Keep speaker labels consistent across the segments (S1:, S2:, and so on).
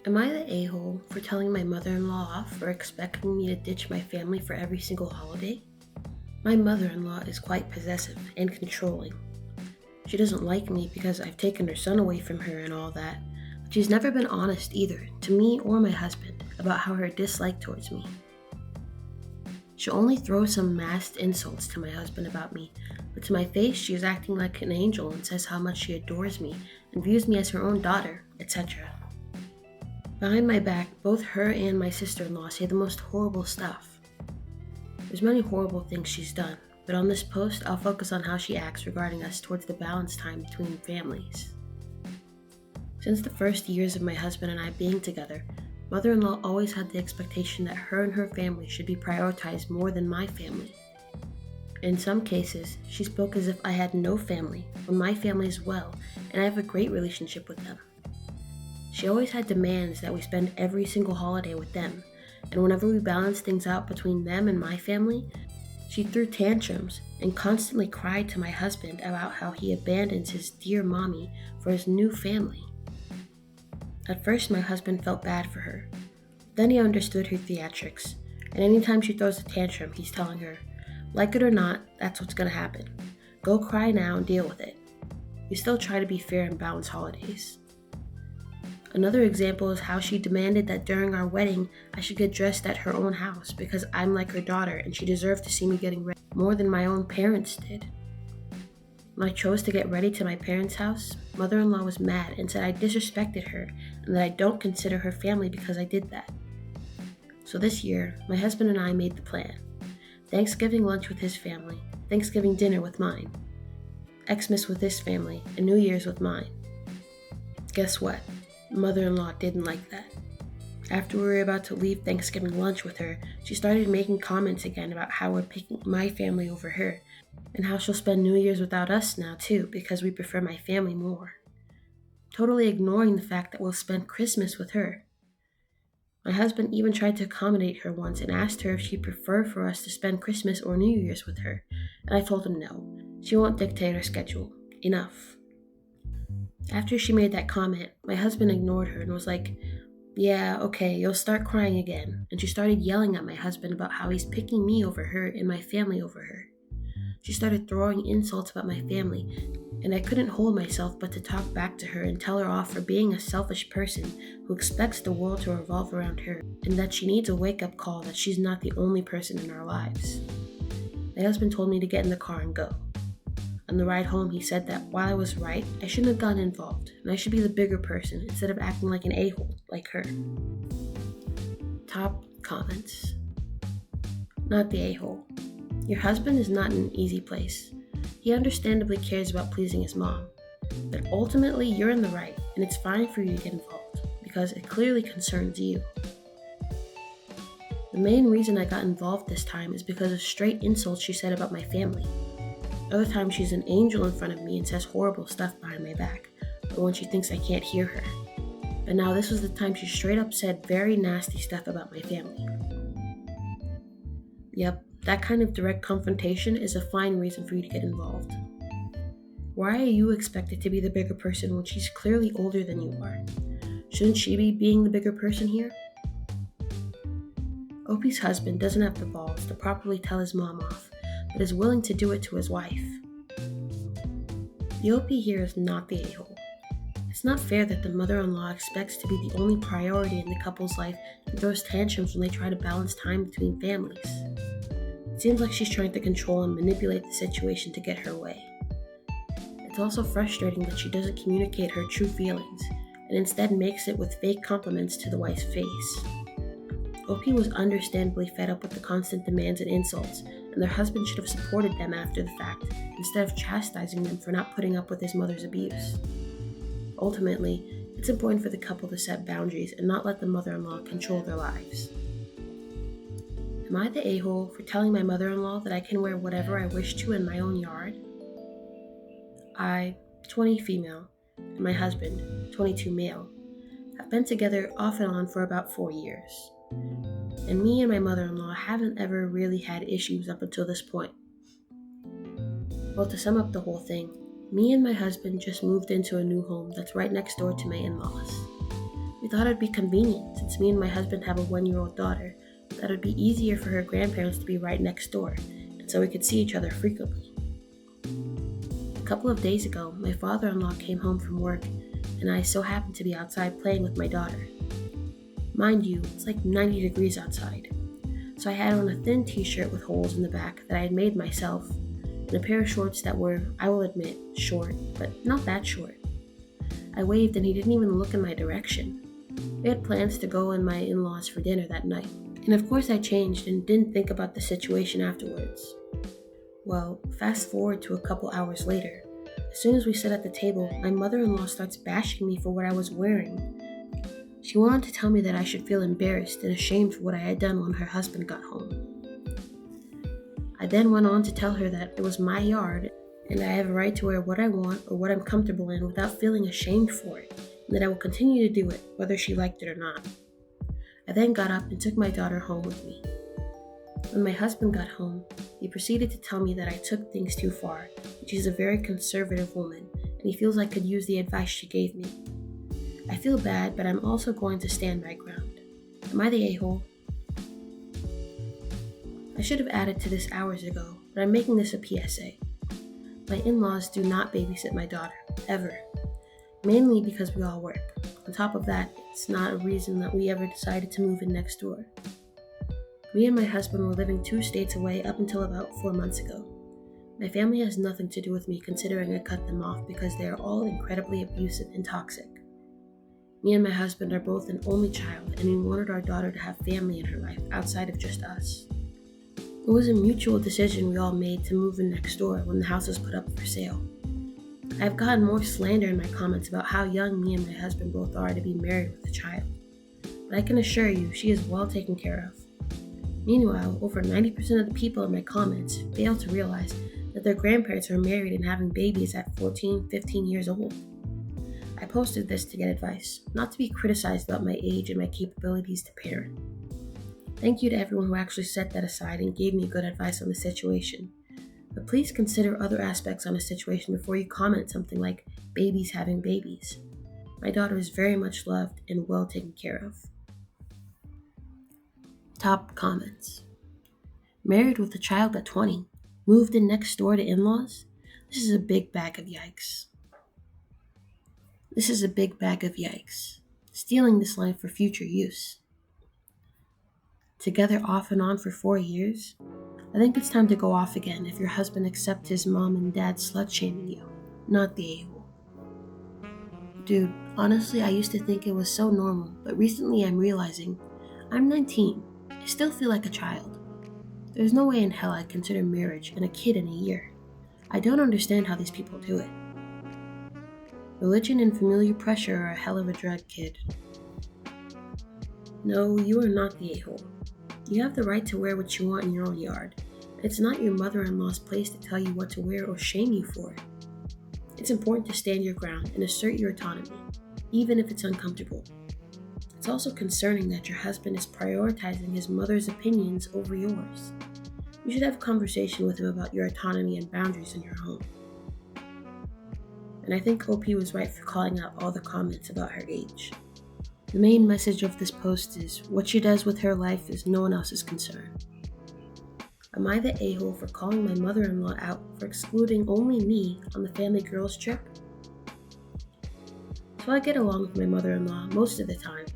S1: Am I the a-hole for telling my mother-in-law off for expecting me to ditch my family for every single holiday? My mother-in-law is quite possessive and controlling. She doesn't like me because I've taken her son away from her and all that, but she's never been honest either, to me or my husband, about how her dislike towards me. She'll only throw some masked insults to my husband about me, but to my face she is acting like an angel and says how much she adores me and views me as her own daughter, etc. Behind my back, both her and my sister-in-law say the most horrible stuff. There's many horrible things she's done, but on this post I'll focus on how she acts regarding us towards the balance time between families. Since the first years of my husband and I being together, mother-in-law always had the expectation that her and her family should be prioritized more than my family. In some cases, she spoke as if I had no family, when my family is well, and I have a great relationship with them. She always had demands that we spend every single holiday with them, and whenever we balanced things out between them and my family, she threw tantrums and constantly cried to my husband about how he abandons his dear mommy for his new family. At first, my husband felt bad for her. Then he understood her theatrics, and anytime she throws a tantrum, he's telling her, like it or not, that's what's gonna happen. Go cry now and deal with it. We still try to be fair and balance holidays. Another example is how she demanded that during our wedding, I should get dressed at her own house because I'm like her daughter and she deserved to see me getting ready more than my own parents did. When I chose to get ready to my parents' house, mother-in-law was mad and said I disrespected her and that I don't consider her family because I did that. So this year, my husband and I made the plan. Thanksgiving lunch with his family, Thanksgiving dinner with mine, Xmas with his family, and New Year's with mine. Guess what? Mother-in-law didn't like that. After we were about to leave Thanksgiving lunch with her, she started making comments again about how we're picking my family over her, and how she'll spend New Year's without us now too because we prefer my family more. Totally ignoring the fact that we'll spend Christmas with her. My husband even tried to accommodate her once and asked her if she'd prefer for us to spend Christmas or New Year's with her, and I told him no. She won't dictate our schedule. Enough. After she made that comment, my husband ignored her and was like, yeah, okay, you'll start crying again. And she started yelling at my husband about how he's picking me over her and my family over her. She started throwing insults about my family, and I couldn't hold myself but to talk back to her and tell her off for being a selfish person who expects the world to revolve around her, and that she needs a wake-up call that she's not the only person in our lives. My husband told me to get in the car and go. On the ride home, he said that while I was right, I shouldn't have gotten involved, and I should be the bigger person instead of acting like an a-hole like her. Top comments. Not the a-hole. Your husband is not in an easy place. He understandably cares about pleasing his mom, but ultimately you're in the right, and it's fine for you to get involved, because it clearly concerns you. The main reason I got involved this time is because of straight insults she said about my family. Other times she's an angel in front of me and says horrible stuff behind my back, or when she thinks I can't hear her. But now this was the time she straight up said very nasty stuff about my family. Yep, that kind of direct confrontation is a fine reason for you to get involved. Why are you expected to be the bigger person when she's clearly older than you are? Shouldn't she be being the bigger person here? Opie's husband doesn't have the balls to properly tell his mom off, but is willing to do it to his wife. The OP here is not the a-hole. It's not fair that the mother-in-law expects to be the only priority in the couple's life and throws tantrums when they try to balance time between families. It seems like she's trying to control and manipulate the situation to get her way. It's also frustrating that she doesn't communicate her true feelings, and instead makes it with fake compliments to the wife's face. OP was understandably fed up with the constant demands and insults, and their husband should have supported them after the fact, instead of chastising them for not putting up with his mother's abuse. Ultimately, it's important for the couple to set boundaries and not let the mother-in-law control their lives. Am I the a-hole for telling my mother-in-law that I can wear whatever I wish to in my own yard? I, 20 female, and my husband, 22 male, have been together off and on for about 4 years. And me and my mother-in-law haven't ever really had issues up until this point. Well, to sum up the whole thing, me and my husband just moved into a new home that's right next door to my in-laws. We thought it would be convenient, since me and my husband have a 1-year-old daughter, that it would be easier for her grandparents to be right next door, and so we could see each other frequently. A couple of days ago, my father-in-law came home from work, and I so happened to be outside playing with my daughter. Mind you, it's like 90 degrees outside, so I had on a thin t-shirt with holes in the back that I had made myself, and a pair of shorts that were, I will admit, short, but not that short. I waved and he didn't even look in my direction. We had plans to go in my in-laws for dinner that night, and of course I changed and didn't think about the situation afterwards. Well, fast forward to a couple hours later. As soon as we sit at the table, my mother-in-law starts bashing me for what I was wearing. She wanted to tell me that I should feel embarrassed and ashamed for what I had done when her husband got home. I then went on to tell her that it was my yard and I have a right to wear what I want or what I'm comfortable in without feeling ashamed for it, and that I will continue to do it whether she liked it or not. I then got up and took my daughter home with me. When my husband got home, he proceeded to tell me that I took things too far, and she's a very conservative woman, and he feels I could use the advice she gave me. I feel bad, but I'm also going to stand my ground. Am I the a-hole? I should have added to this hours ago, but I'm making this a PSA. My in-laws do not babysit my daughter, ever. Mainly because we all work. On top of that, it's not a reason that we ever decided to move in next door. Me and my husband were living 2 states away up until about 4 months ago. My family has nothing to do with me considering I cut them off because they are all incredibly abusive and toxic. Me and my husband are both an only child, and we wanted our daughter to have family in her life outside of just us. It was a mutual decision we all made to move in next door when the house was put up for sale. I have gotten more slander in my comments about how young me and my husband both are to be married with a child, but I can assure you she is well taken care of. Meanwhile, over 90% of the people in my comments fail to realize that their grandparents are married and having babies at 14, 15 years old. I posted this to get advice, not to be criticized about my age and my capabilities to parent. Thank you to everyone who actually set that aside and gave me good advice on the situation. But please consider other aspects on a situation before you comment something like babies having babies. My daughter is very much loved and well taken care of. Top comments. Married with a child at 20. Moved in next door to in-laws? This is a big bag of yikes. Stealing this line for future use. Together off and on for 4 years? I think it's time to go off again if your husband accepts his mom and dad slut-shaming you, not the a-hole. Dude, honestly, I used to think it was so normal, but recently I'm realizing I'm 19. I still feel like a child. There's no way in hell I'd consider marriage and a kid in a year. I don't understand how these people do it. Religion and familiar pressure are a hell of a drug, kid. No, you are not the a-hole. You have the right to wear what you want in your own yard. It's not your mother-in-law's place to tell you what to wear or shame you for it. It's important to stand your ground and assert your autonomy, even if it's uncomfortable. It's also concerning that your husband is prioritizing his mother's opinions over yours. You should have a conversation with him about your autonomy and boundaries in your home. And I think OP was right for calling out all the comments about her age. The main message of this post is, what she does with her life is no one else's concern. Am I the a-hole for calling my mother-in-law out for excluding only me on the family girls trip? So I get along with my mother-in-law most of the time,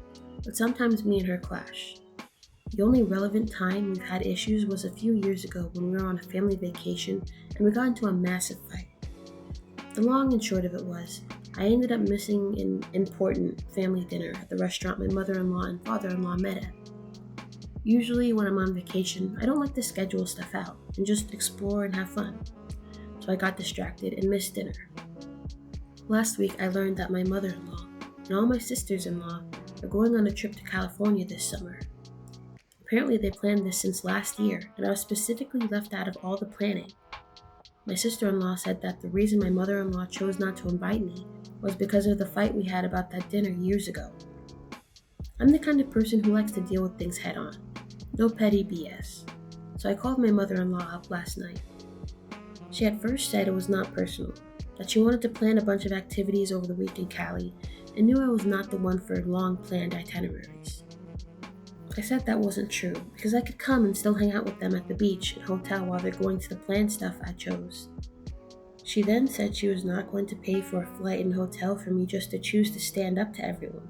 S1: but sometimes me and her clash. The only relevant time we've had issues was a few years ago when we were on a family vacation and we got into a massive fight. The long and short of it was, I ended up missing an important family dinner at the restaurant my mother-in-law and father-in-law met at. Usually when I'm on vacation, I don't like to schedule stuff out and just explore and have fun. So I got distracted and missed dinner. Last week I learned that my mother-in-law and all my sisters-in-law are going on a trip to California this summer. Apparently they planned this since last year, and I was specifically left out of all the planning. My sister-in-law said that the reason my mother-in-law chose not to invite me was because of the fight we had about that dinner years ago. I'm the kind of person who likes to deal with things head on. No petty BS. So I called my mother-in-law up last night. She at first said it was not personal, that she wanted to plan a bunch of activities over the week in Cali, and knew I was not the one for long planned itineraries. I said that wasn't true because I could come and still hang out with them at the beach and hotel while they're going to the planned stuff I chose. She then said she was not going to pay for a flight and hotel for me just to choose to stand up to everyone.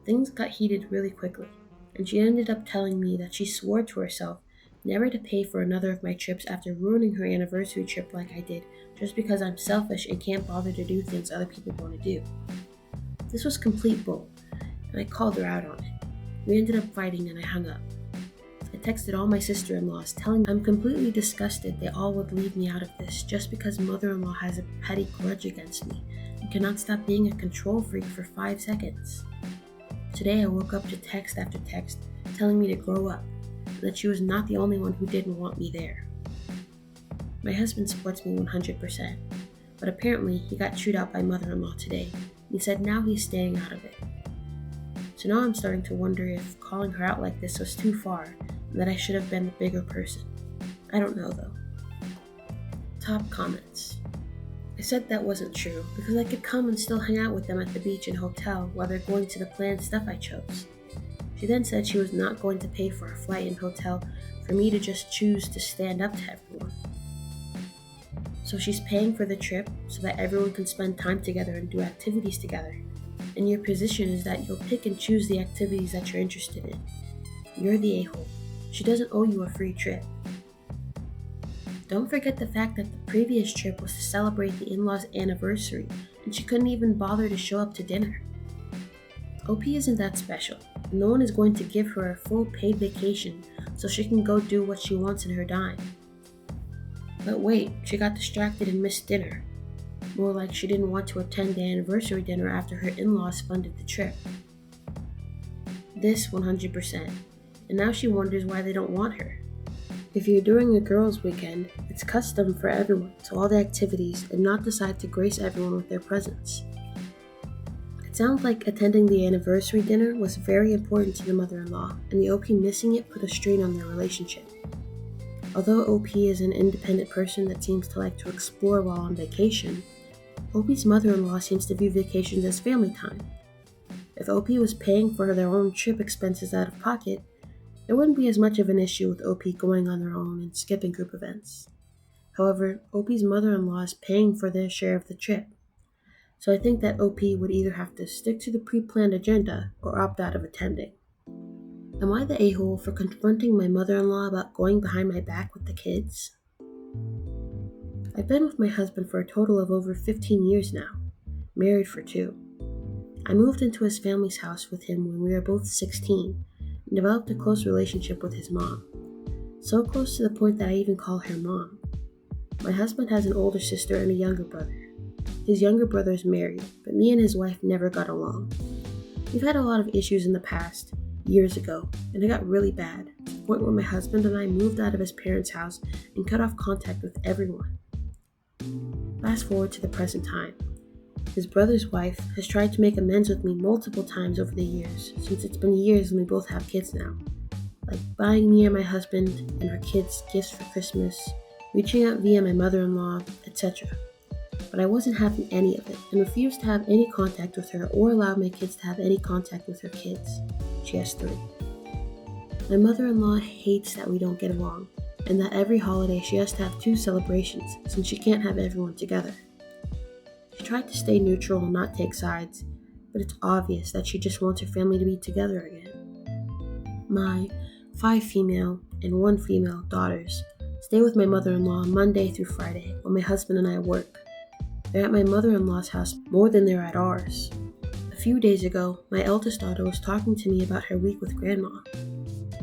S1: Things got heated really quickly, and she ended up telling me that she swore to herself never to pay for another of my trips after ruining her anniversary trip like I did just because I'm selfish and can't bother to do things other people want to do. This was complete bull, and I called her out on it. We ended up fighting and I hung up. I texted all my sister-in-laws telling them I'm completely disgusted they all would leave me out of this just because mother-in-law has a petty grudge against me and cannot stop being a control freak for 5 seconds. Today I woke up to text after text telling me to grow up and that she was not the only one who didn't want me there. My husband supports me 100%, but apparently he got chewed out by mother-in-law today and he said now he's staying out of it. So now I'm starting to wonder if calling her out like this was too far and that I should have been the bigger person. I don't know though. Top comments. I said that wasn't true because I could come and still hang out with them at the beach and hotel while they're going to the planned stuff I chose. She then said she was not going to pay for a flight and hotel for me to just choose to stand up to everyone. So she's paying for the trip so that everyone can spend time together and do activities together. And your position is that you'll pick and choose the activities that you're interested in. You're the a-hole. She doesn't owe you a free trip. Don't forget the fact that the previous trip was to celebrate the in-laws' anniversary, and she couldn't even bother to show up to dinner. OP isn't that special. No one is going to give her a full paid vacation so she can go do what she wants in her dime. But wait, she got distracted and missed dinner. More like she didn't want to attend the anniversary dinner after her in-laws funded the trip. This 100%. And now she wonders why they don't want her. If you're doing a girls' weekend, it's custom for everyone to all the activities and not decide to grace everyone with their presence. It sounds like attending the anniversary dinner was very important to the mother-in-law, and the OP missing it put a strain on their relationship. Although OP is an independent person that seems to like to explore while on vacation, OP's mother-in-law seems to view vacations as family time. If OP was paying for their own trip expenses out of pocket, there wouldn't be as much of an issue with OP going on their own and skipping group events. However, OP's mother-in-law is paying for their share of the trip, so I think that OP would either have to stick to the pre-planned agenda or opt out of attending. Am I the a-hole for confronting my mother-in-law about going behind my back with the kids? I've been with my husband for a total of over 15 years now, married for 2. I moved into his family's house with him when we were both 16 and developed a close relationship with his mom, so close to the point that I even call her mom. My husband has an older sister and a younger brother. His younger brother is married, but me and his wife never got along. We've had a lot of issues in the past, years ago, and it got really bad, to the point where my husband and I moved out of his parents' house and cut off contact with everyone. Fast forward to the present time. His brother's wife has tried to make amends with me multiple times over the years, since it's been years and we both have kids now. Like buying me and my husband and our kids gifts for Christmas, reaching out via my mother-in-law, etc. But I wasn't having any of it and refused to have any contact with her or allow my kids to have any contact with her kids. She has 3. My mother-in-law hates that we don't get along, and that every holiday she has to have 2 celebrations since she can't have everyone together. She tried to stay neutral and not take sides, but it's obvious that she just wants her family to be together again. My 5 female and 1 female daughters stay with my mother-in-law Monday through Friday while my husband and I work. They're at my mother-in-law's house more than they're at ours. A few days ago, my eldest daughter was talking to me about her week with Grandma.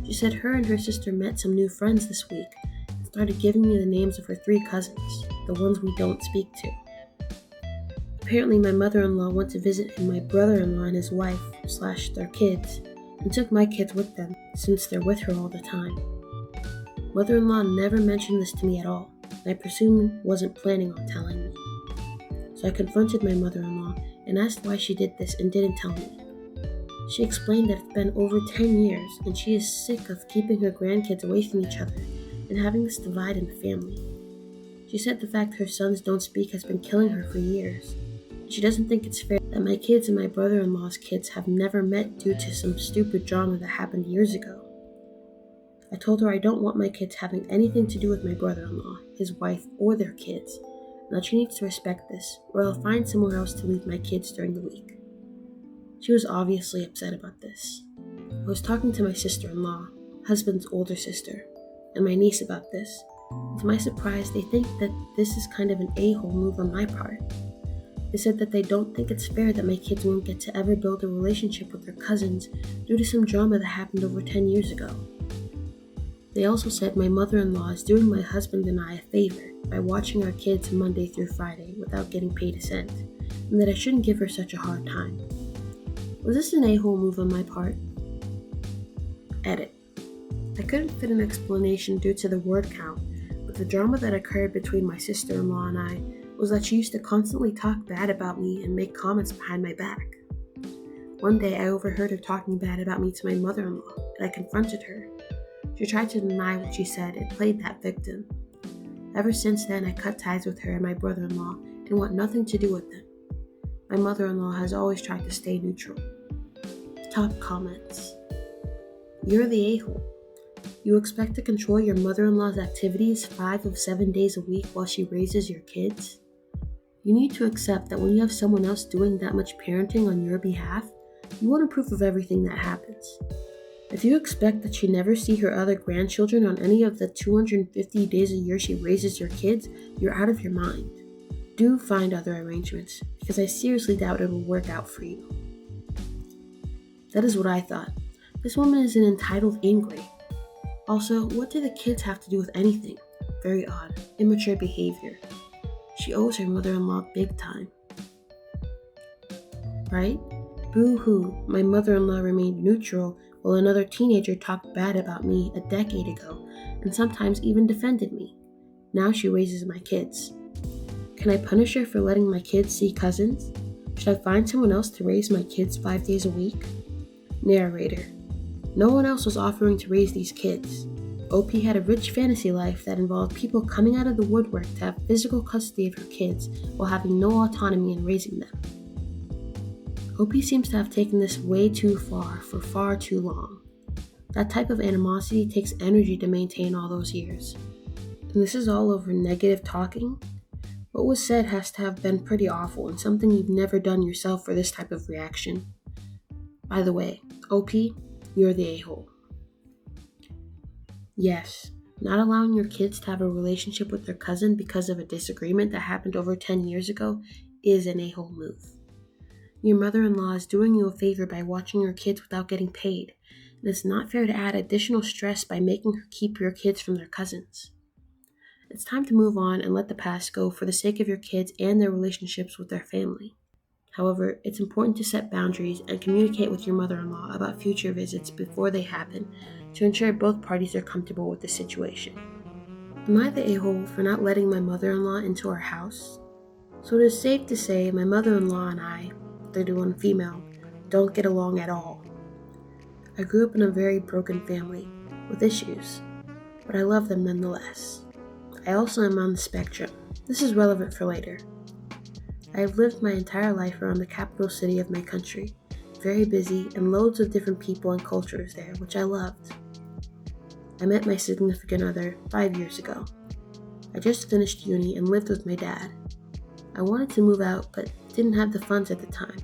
S1: She said her and her sister met some new friends this week and started giving me the names of her 3 cousins, the ones we don't speak to. Apparently my mother-in-law went to visit my brother-in-law and his wife / their kids and took my kids with them since they're with her all the time. Mother-in-law never mentioned this to me at all, and I presume wasn't planning on telling me. So I confronted my mother-in-law and asked why she did this and didn't tell me. She explained that it's been over 10 years and she is sick of keeping her grandkids away from each other and having this divide in the family. She said the fact her sons don't speak has been killing her for years. She doesn't think it's fair that my kids and my brother-in-law's kids have never met due to some stupid drama that happened years ago. I told her I don't want my kids having anything to do with my brother-in-law, his wife, or their kids, and that she needs to respect this, or I'll find somewhere else to leave my kids during the week. She was obviously upset about this. I was talking to my sister-in-law, husband's older sister, and my niece about this. And to my surprise, they think that this is kind of an a-hole move on my part. They said that they don't think it's fair that my kids won't get to ever build a relationship with their cousins due to some drama that happened over 10 years ago. They also said my mother-in-law is doing my husband and I a favor by watching our kids Monday through Friday without getting paid a cent, and that I shouldn't give her such a hard time. Was this an a-hole move on my part? Edit. I couldn't fit an explanation due to the word count, but the drama that occurred between my sister-in-law and I was that she used to constantly talk bad about me and make comments behind my back. One day I overheard her talking bad about me to my mother-in-law, and I confronted her. She tried to deny what she said and played that victim. Ever since then, I cut ties with her and my brother-in-law and want nothing to do with them. My mother-in-law has always tried to stay neutral. Top comments. You're the a-hole. You expect to control your mother-in-law's activities 5 of 7 days a week while she raises your kids? You need to accept that when you have someone else doing that much parenting on your behalf, you want a proof of everything that happens. If you expect that she never see her other grandchildren on any of the 250 days a year she raises your kids, you're out of your mind. Do find other arrangements, because I seriously doubt it will work out for you. That is what I thought. This woman is an entitled ingrate. Also, what do the kids have to do with anything? Very odd. Immature behavior. She owes her mother-in-law big time. Right? Boo-hoo, my mother-in-law remained neutral while another teenager talked bad about me a decade ago and sometimes even defended me. Now she raises my kids. Can I punish her for letting my kids see cousins? Should I find someone else to raise my kids 5 days a week? Narrator. No one else was offering to raise these kids. OP had a rich fantasy life that involved people coming out of the woodwork to have physical custody of her kids while having no autonomy in raising them. OP seems to have taken this way too far for far too long. That type of animosity takes energy to maintain all those years. And this is all over negative talking? What was said has to have been pretty awful and something you've never done yourself for this type of reaction. By the way, OP, you're the a-hole. Yes, not allowing your kids to have a relationship with their cousin because of a disagreement that happened over 10 years ago is an a-hole move. Your mother-in-law is doing you a favor by watching your kids without getting paid, and it's not fair to add additional stress by making her keep your kids from their cousins. It's time to move on and let the past go for the sake of your kids and their relationships with their family. However, it's important to set boundaries and communicate with your mother-in-law about future visits before they happen to ensure both parties are comfortable with the situation. Am I the a-hole for not letting my mother-in-law into our house? So it is safe to say my mother-in-law and I, 31 female, don't get along at all. I grew up in a very broken family with issues, but I love them nonetheless. I also am on the spectrum. This is relevant for later. I have lived my entire life around the capital city of my country, very busy and loads of different people and cultures there, which I loved. I met my significant other 5 years ago. I just finished uni and lived with my dad. I wanted to move out, but didn't have the funds at the time.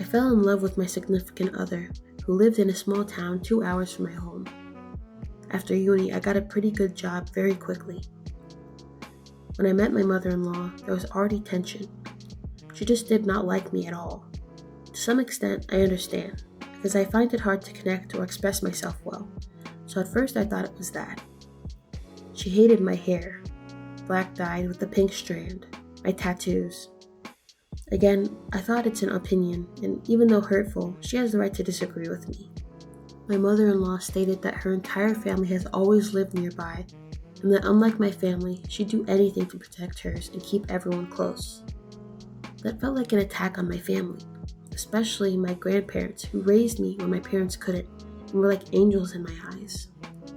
S1: I fell in love with my significant other, who lived in a small town 2 hours from my home. After uni, I got a pretty good job very quickly. When I met my mother-in-law, there was already tension. She just did not like me at all. To some extent, I understand, because I find it hard to connect or express myself well, so at first I thought it was that. She hated my hair, black dyed with a pink strand, my tattoos. Again, I thought it's an opinion, and even though hurtful, she has the right to disagree with me. My mother-in-law stated that her entire family has always lived nearby, and that unlike my family, she'd do anything to protect hers and keep everyone close. That felt like an attack on my family, especially my grandparents who raised me when my parents couldn't and were like angels in my eyes.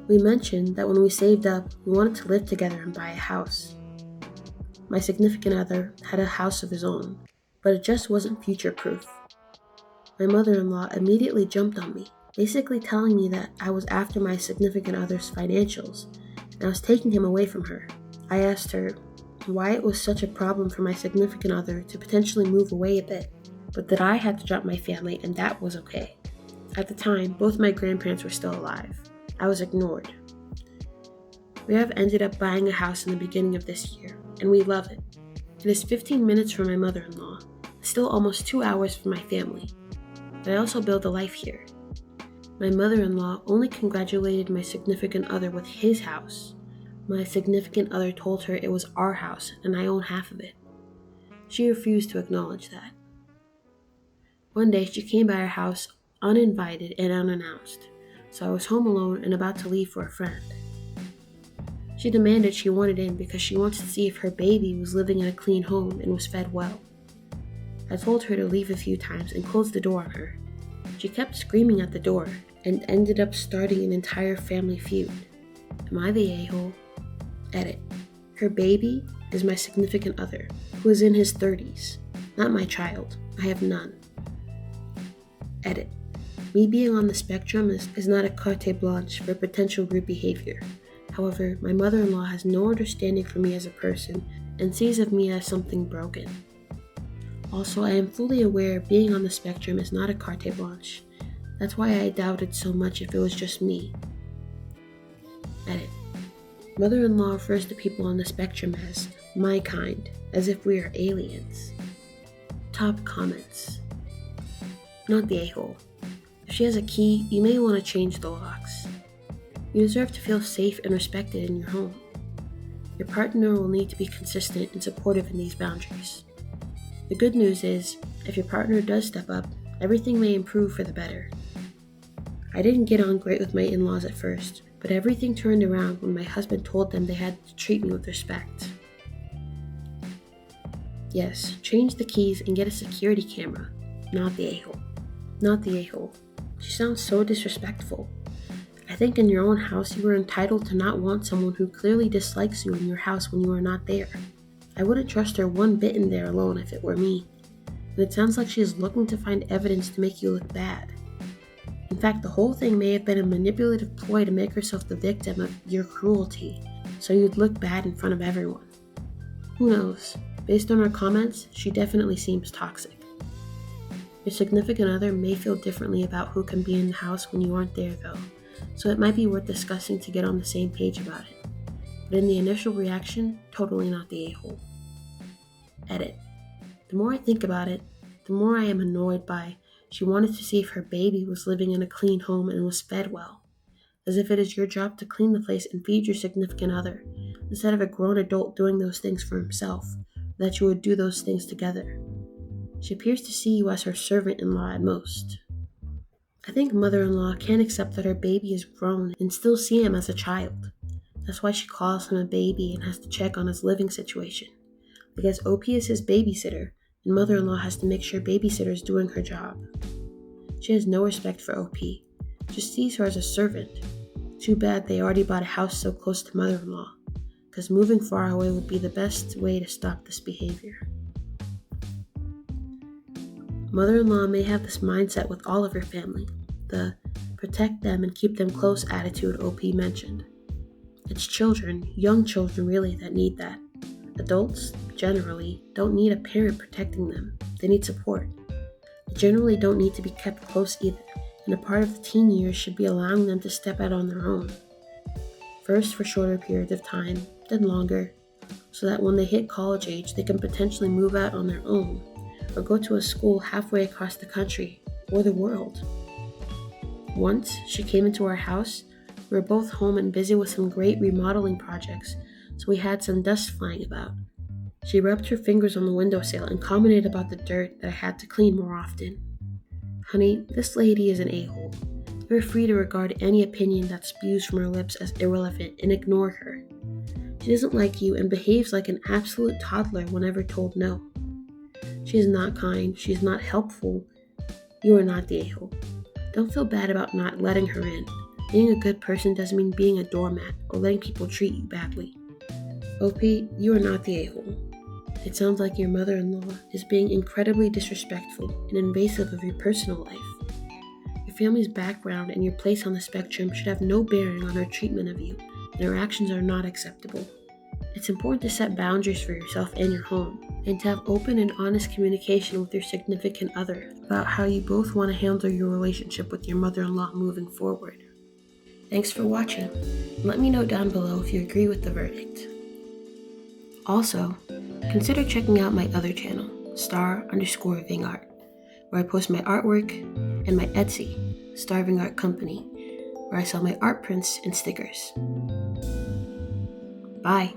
S1: We mentioned that when we saved up, we wanted to live together and buy a house. My significant other had a house of his own, but it just wasn't future-proof. My mother-in-law immediately jumped on me, basically telling me that I was after my significant other's financials, and I was taking him away from her. I asked her why it was such a problem for my significant other to potentially move away a bit, but that I had to drop my family and that was okay. At the time, both my grandparents were still alive. I was ignored. We have ended up buying a house in the beginning of this year, and we love it. It is 15 minutes from my mother-in-law, still almost 2 hours from my family, but I also build a life here. My mother-in-law only congratulated my significant other with his house. My significant other told her it was our house and I own half of it. She refused to acknowledge that. One day she came by our house uninvited and unannounced, so I was home alone and about to leave for a friend. She demanded she wanted in because she wanted to see if her baby was living in a clean home and was fed well. I told her to leave a few times and closed the door on her. She kept screaming at the door and ended up starting an entire family feud. Am I the a-hole? Edit. Her baby is my significant other, who is in his 30s. Not my child. I have none. Edit. Me being on the spectrum is not a carte blanche for potential group behavior. However, my mother-in-law has no understanding for me as a person and sees of me as something broken. Also, I am fully aware being on the spectrum is not a carte blanche. That's why I doubted so much if it was just me. Edit. Mother-in-law refers to people on the spectrum as my kind, as if we are aliens. Top comments. Not the a-hole. If she has a key, you may want to change the locks. You deserve to feel safe and respected in your home. Your partner will need to be consistent and supportive in these boundaries. The good news is, if your partner does step up, everything may improve for the better. I didn't get on great with my in-laws at first, but everything turned around when my husband told them they had to treat me with respect. Yes, change the keys and get a security camera. Not the a-hole. Not the a-hole. She sounds so disrespectful. I think in your own house you are entitled to not want someone who clearly dislikes you in your house when you are not there. I wouldn't trust her one bit in there alone if it were me. And it sounds like she is looking to find evidence to make you look bad. In fact, the whole thing may have been a manipulative ploy to make herself the victim of your cruelty, so you'd look bad in front of everyone. Who knows? Based on her comments, she definitely seems toxic. Your significant other may feel differently about who can be in the house when you aren't there though, so it might be worth discussing to get on the same page about it. But in the initial reaction, totally not the a-hole. Edit. The more I think about it, the more I am annoyed by she wanted to see if her baby was living in a clean home and was fed well, as if it is your job to clean the place and feed your significant other, instead of a grown adult doing those things for himself, that you would do those things together. She appears to see you as her servant-in-law at most. I think mother-in-law can't accept that her baby is grown and still see him as a child. That's why she calls him a baby and has to check on his living situation. Because OP is his babysitter, and mother-in-law has to make sure babysitter is doing her job. She has no respect for OP, just sees her as a servant. Too bad they already bought a house so close to mother-in-law, because moving far away would be the best way to stop this behavior. Mother-in-law may have this mindset with all of her family, the protect them and keep them close attitude OP mentioned. It's children, young children really, that need that. Adults, generally, don't need a parent protecting them. They need support. They generally don't need to be kept close either, and a part of the teen years should be allowing them to step out on their own. First for shorter periods of time, then longer, so that when they hit college age, they can potentially move out on their own, or go to a school halfway across the country, or the world. Once, she came into our house. We were both home and busy with some great remodeling projects, so we had some dust flying about. She rubbed her fingers on the windowsill and commented about the dirt that I had to clean more often. Honey, this lady is an a-hole. You're free to regard any opinion that spews from her lips as irrelevant and ignore her. She doesn't like you and behaves like an absolute toddler whenever told no. She is not kind, she is not helpful. You are not the a-hole. Don't feel bad about not letting her in. Being a good person doesn't mean being a doormat or letting people treat you badly. OP, you are not the a-hole. It sounds like your mother-in-law is being incredibly disrespectful and invasive of your personal life. Your family's background and your place on the spectrum should have no bearing on her treatment of you, and her actions are not acceptable. It's important to set boundaries for yourself and your home, and to have open and honest communication with your significant other about how you both want to handle your relationship with your mother-in-law moving forward. Thanks for watching. Let me know down below if you agree with the verdict. Also, consider checking out my other channel, *_Vingart, where I post my artwork, and my Etsy, StarVingartCompany, where I sell my art prints and stickers. Bye.